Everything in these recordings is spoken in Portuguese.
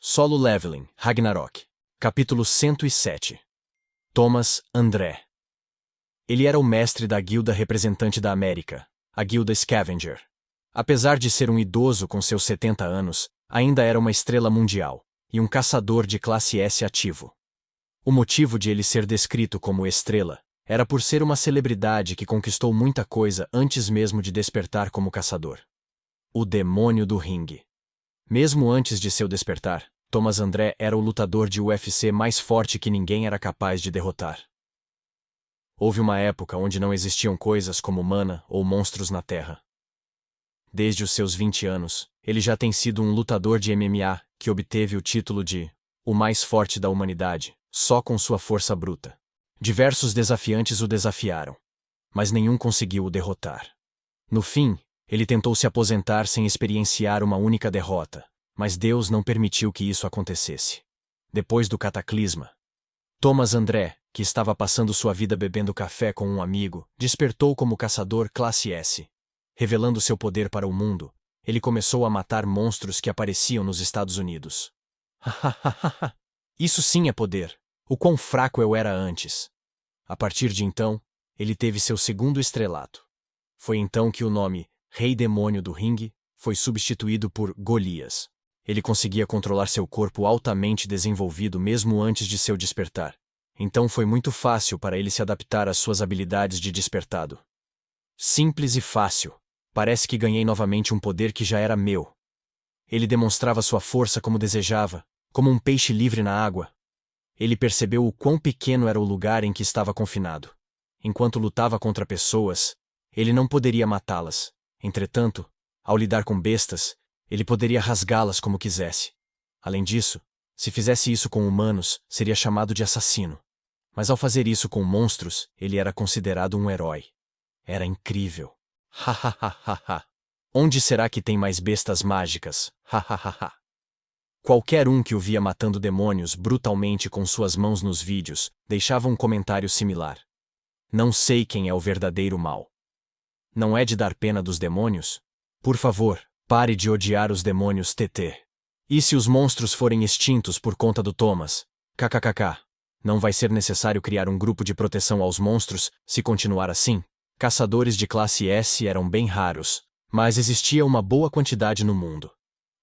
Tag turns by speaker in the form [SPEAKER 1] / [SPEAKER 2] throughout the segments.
[SPEAKER 1] Solo Leveling, Ragnarok. Capítulo 107. Thomas André. Ele era o mestre da guilda representante da América, a Guilda Scavenger. Apesar de ser um idoso com seus 70 anos, ainda era uma estrela mundial, e um caçador de classe S ativo. O motivo de ele ser descrito como estrela era por ser uma celebridade que conquistou muita coisa antes mesmo de despertar como caçador. O demônio do ringue. Mesmo antes de seu despertar, Thomas André era o lutador de UFC mais forte que ninguém era capaz de derrotar. Houve uma época onde não existiam coisas como mana ou monstros na Terra. Desde os seus 20 anos, ele já tem sido um lutador de MMA que obteve o título de o mais forte da humanidade, só com sua força bruta. Diversos desafiantes o desafiaram, mas nenhum conseguiu o derrotar. No fim, ele tentou se aposentar sem experienciar uma única derrota, mas Deus não permitiu que isso acontecesse. Depois do cataclisma, Thomas André, que estava passando sua vida bebendo café com um amigo, despertou como caçador classe S. Revelando seu poder para o mundo, ele começou a matar monstros que apareciam nos Estados Unidos. Isso sim é poder. O quão fraco eu era antes. A partir de então, ele teve seu segundo estrelato. Foi então que o nome Rei Demônio do Ringue foi substituído por Golias. Ele conseguia controlar seu corpo altamente desenvolvido mesmo antes de seu despertar. Então foi muito fácil para ele se adaptar às suas habilidades de despertado. Simples e fácil. Parece que ganhei novamente um poder que já era meu. Ele demonstrava sua força como desejava, como um peixe livre na água. Ele percebeu o quão pequeno era o lugar em que estava confinado. Enquanto lutava contra pessoas, ele não poderia matá-las. Entretanto, ao lidar com bestas, ele poderia rasgá-las como quisesse. Além disso, se fizesse isso com humanos, seria chamado de assassino. Mas ao fazer isso com monstros, ele era considerado um herói. Era incrível. Hahaha. Onde será que tem mais bestas mágicas? Hahaha. Qualquer um que o via matando demônios brutalmente com suas mãos nos vídeos, deixava um comentário similar. Não sei quem é o verdadeiro mal. Não é de dar pena dos demônios? Por favor, pare de odiar os demônios TT. E se os monstros forem extintos por conta do Thomas? KKKK. Não vai ser necessário criar um grupo de proteção aos monstros, se continuar assim? Caçadores de classe S eram bem raros, mas existia uma boa quantidade no mundo.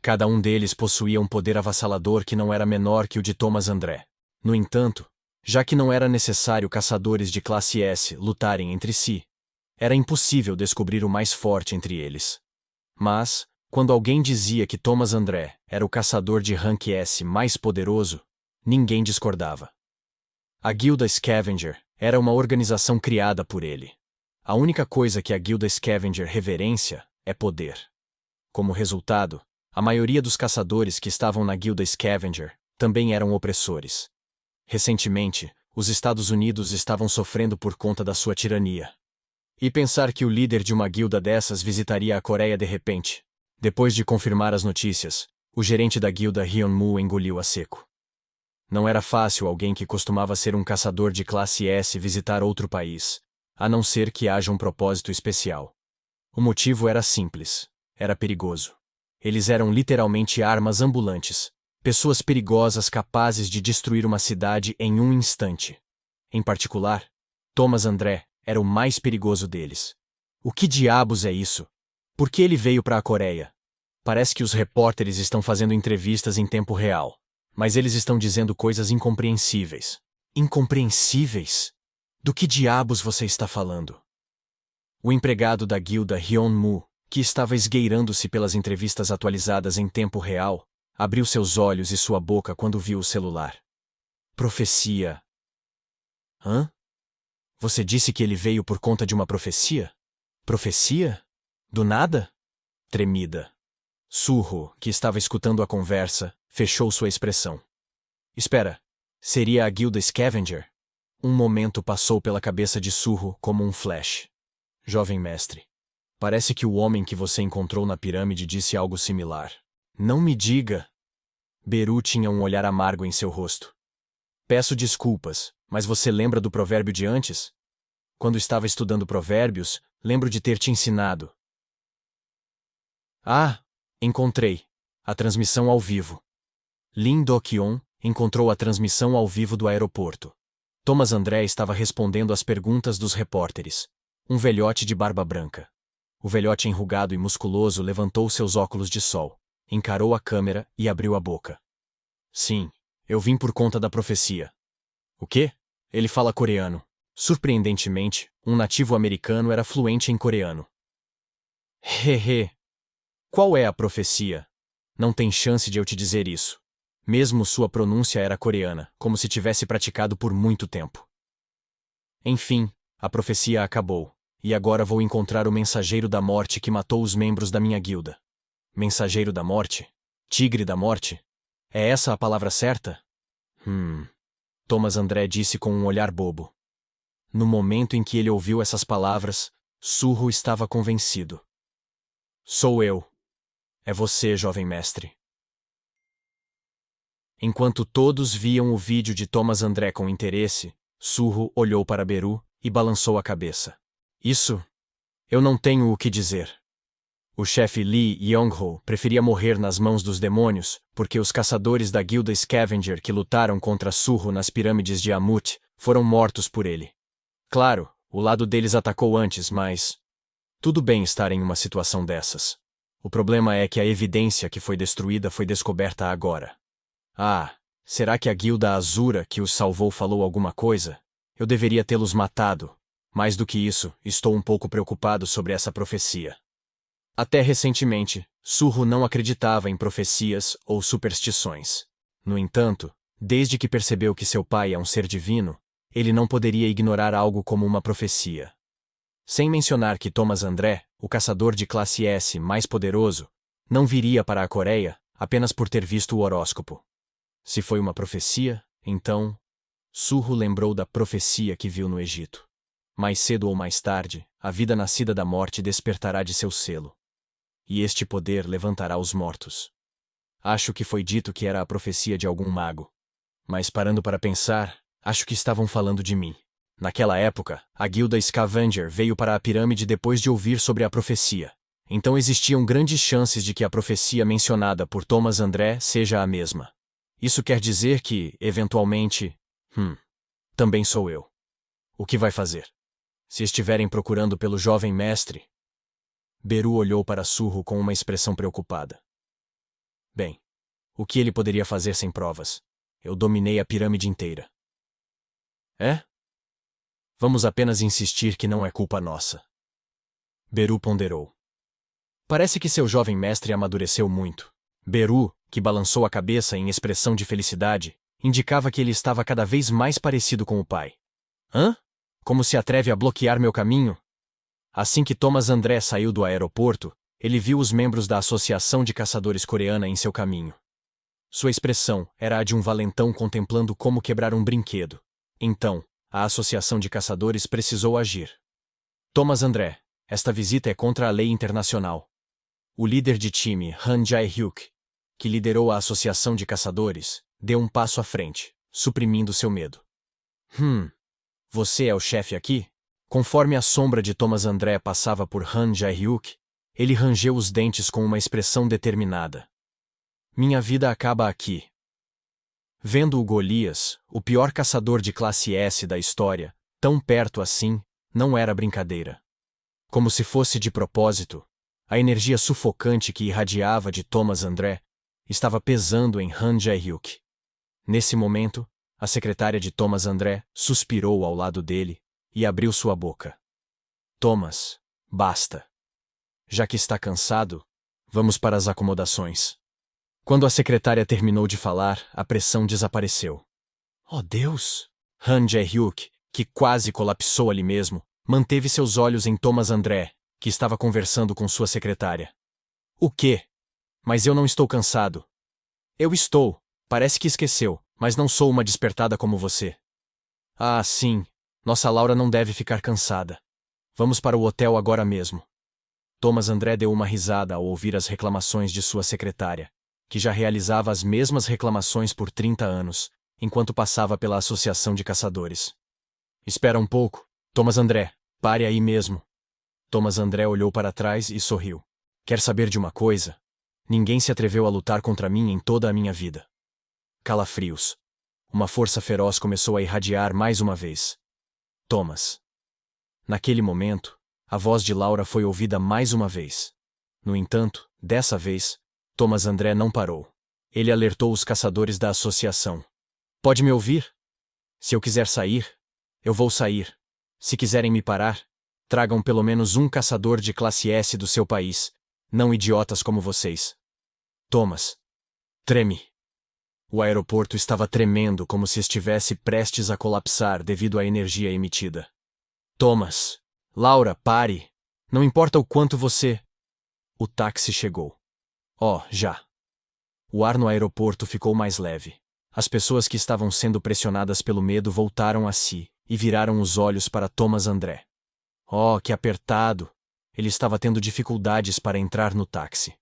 [SPEAKER 1] Cada um deles possuía um poder avassalador que não era menor que o de Thomas André. No entanto, já que não era necessário caçadores de classe S lutarem entre si, era impossível descobrir o mais forte entre eles. Mas, quando alguém dizia que Thomas André era o caçador de rank S mais poderoso, ninguém discordava. A Guilda Scavenger era uma organização criada por ele. A única coisa que a Guilda Scavenger reverencia é poder. Como resultado, a maioria dos caçadores que estavam na Guilda Scavenger também eram opressores. Recentemente, os Estados Unidos estavam sofrendo por conta da sua tirania. E pensar que o líder de uma guilda dessas visitaria a Coreia de repente. Depois de confirmar as notícias, o gerente da guilda Hyunmoo engoliu a seco. Não era fácil alguém que costumava ser um caçador de classe S visitar outro país, a não ser que haja um propósito especial. O motivo era simples. Era perigoso. Eles eram literalmente armas ambulantes, pessoas perigosas capazes de destruir uma cidade em um instante. Em particular, Thomas André era o mais perigoso deles. O que diabos é isso? Por que ele veio para a Coreia? Parece que os repórteres estão fazendo entrevistas em tempo real, mas eles estão dizendo coisas incompreensíveis. Incompreensíveis? Do que diabos você está falando? O empregado da guilda Hyunmoo, que estava esgueirando-se pelas entrevistas atualizadas em tempo real, abriu seus olhos e sua boca quando viu o celular. Profecia. Hã? Você disse que ele veio por conta de uma profecia? Profecia? Do nada? Tremida. Surro, que estava escutando a conversa, fechou sua expressão. Espera, seria a Guilda Scavenger? Um momento passou pela cabeça de Surro como um flash. Jovem mestre. Parece que o homem que você encontrou na pirâmide disse algo similar. Não me diga. Beru tinha um olhar amargo em seu rosto. Peço desculpas, mas você lembra do provérbio de antes? Quando estava estudando provérbios, lembro de ter te ensinado. Ah, encontrei. A transmissão ao vivo. Lin Do-kyun encontrou a transmissão ao vivo do aeroporto. Thomas André estava respondendo às perguntas dos repórteres. Um velhote de barba branca. O velhote enrugado e musculoso levantou seus óculos de sol, encarou a câmera e abriu a boca. Sim, eu vim por conta da profecia. O quê? Ele fala coreano. Surpreendentemente, um nativo americano era fluente em coreano. Hehe. Qual é a profecia? Não tem chance de eu te dizer isso. Mesmo sua pronúncia era coreana, como se tivesse praticado por muito tempo. Enfim, a profecia acabou, e agora vou encontrar o mensageiro da morte que matou os membros da minha guilda. Mensageiro da morte? Tigre da morte? É essa a palavra certa? Thomas André disse com um olhar bobo. No momento em que ele ouviu essas palavras, Surro estava convencido. Sou eu. É você, jovem mestre. Enquanto todos viam o vídeo de Thomas André com interesse, Surro olhou para Beru e balançou a cabeça. Isso? Eu não tenho o que dizer. O chefe Lee Yong-ho preferia morrer nas mãos dos demônios, porque os caçadores da guilda Scavenger que lutaram contra Surro nas pirâmides de Amut foram mortos por ele. Claro, o lado deles atacou antes, mas... tudo bem estar em uma situação dessas. O problema é que a evidência que foi destruída foi descoberta agora. Ah, será que a guilda Azura que os salvou falou alguma coisa? Eu deveria tê-los matado. Mais do que isso, estou um pouco preocupado sobre essa profecia. Até recentemente, Surro não acreditava em profecias ou superstições. No entanto, desde que percebeu que seu pai é um ser divino, ele não poderia ignorar algo como uma profecia. Sem mencionar que Thomas André, o caçador de classe S mais poderoso, não viria para a Coreia apenas por ter visto o horóscopo. Se foi uma profecia, então... Surro lembrou da profecia que viu no Egito. Mais cedo ou mais tarde, a vida nascida da morte despertará de seu selo. E este poder levantará os mortos. Acho que foi dito que era a profecia de algum mago. Mas parando para pensar, acho que estavam falando de mim. Naquela época, a guilda Scavenger veio para a pirâmide depois de ouvir sobre a profecia. Então existiam grandes chances de que a profecia mencionada por Thomas André seja a mesma. Isso quer dizer que, eventualmente... também sou eu. O que vai fazer? Se estiverem procurando pelo jovem mestre... Beru olhou para Surro com uma expressão preocupada. Bem, o que ele poderia fazer sem provas? Eu dominei a pirâmide inteira. É? Vamos apenas insistir que não é culpa nossa. Beru ponderou. Parece que seu jovem mestre amadureceu muito. Beru, que balançou a cabeça em expressão de felicidade, indicava que ele estava cada vez mais parecido com o pai. Hã? Como se atreve a bloquear meu caminho? Assim que Thomas André saiu do aeroporto, ele viu os membros da Associação de Caçadores Coreana em seu caminho. Sua expressão era a de um valentão contemplando como quebrar um brinquedo. Então, a Associação de Caçadores precisou agir. Thomas André, esta visita é contra a lei internacional. O líder de time, Han Jae-hyuk, que liderou a Associação de Caçadores, deu um passo à frente, suprimindo seu medo. Você é o chefe aqui? Conforme a sombra de Thomas André passava por Han Jae-hyuk, ele rangeu os dentes com uma expressão determinada. Minha vida acaba aqui. Vendo o Golias, o pior caçador de classe S da história, tão perto assim, não era brincadeira. Como se fosse de propósito, a energia sufocante que irradiava de Thomas André estava pesando em Han Jae-hyuk. Nesse momento, a secretária de Thomas André suspirou ao lado dele e abriu sua boca. Thomas, basta. Já que está cansado, vamos para as acomodações. Quando a secretária terminou de falar, a pressão desapareceu. Oh Deus! Han Jae-hyuk, que quase colapsou ali mesmo, manteve seus olhos em Thomas André, que estava conversando com sua secretária. O quê? Mas eu não estou cansado. Eu estou. Parece que esqueceu, mas não sou uma despertada como você. Ah, sim. Nossa Laura não deve ficar cansada. Vamos para o hotel agora mesmo. Thomas André deu uma risada ao ouvir as reclamações de sua secretária, que já realizava as mesmas reclamações por 30 anos, enquanto passava pela Associação de Caçadores. Espera um pouco, Thomas André, pare aí mesmo. Thomas André olhou para trás e sorriu. Quer saber de uma coisa? Ninguém se atreveu a lutar contra mim em toda a minha vida. Calafrios. Uma força feroz começou a irradiar mais uma vez. Thomas. Naquele momento, a voz de Laura foi ouvida mais uma vez. No entanto, dessa vez, Thomas André não parou. Ele alertou os caçadores da associação. Pode me ouvir? Se eu quiser sair, eu vou sair. Se quiserem me parar, tragam pelo menos um caçador de classe S do seu país, não idiotas como vocês. Thomas. Treme. O aeroporto estava tremendo como se estivesse prestes a colapsar devido à energia emitida. Thomas. Laura, pare. Não importa o quanto você... O táxi chegou. Oh, já. O ar no aeroporto ficou mais leve. As pessoas que estavam sendo pressionadas pelo medo voltaram a si e viraram os olhos para Thomas André. Oh, que apertado! Ele estava tendo dificuldades para entrar no táxi.